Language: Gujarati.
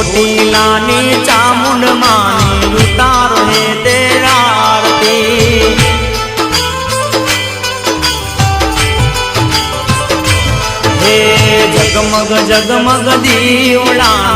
ચોટીલાની ચામુંડ માની ઉતારો હે તેરા આરતી હે જગમગ જગમગ દીવડા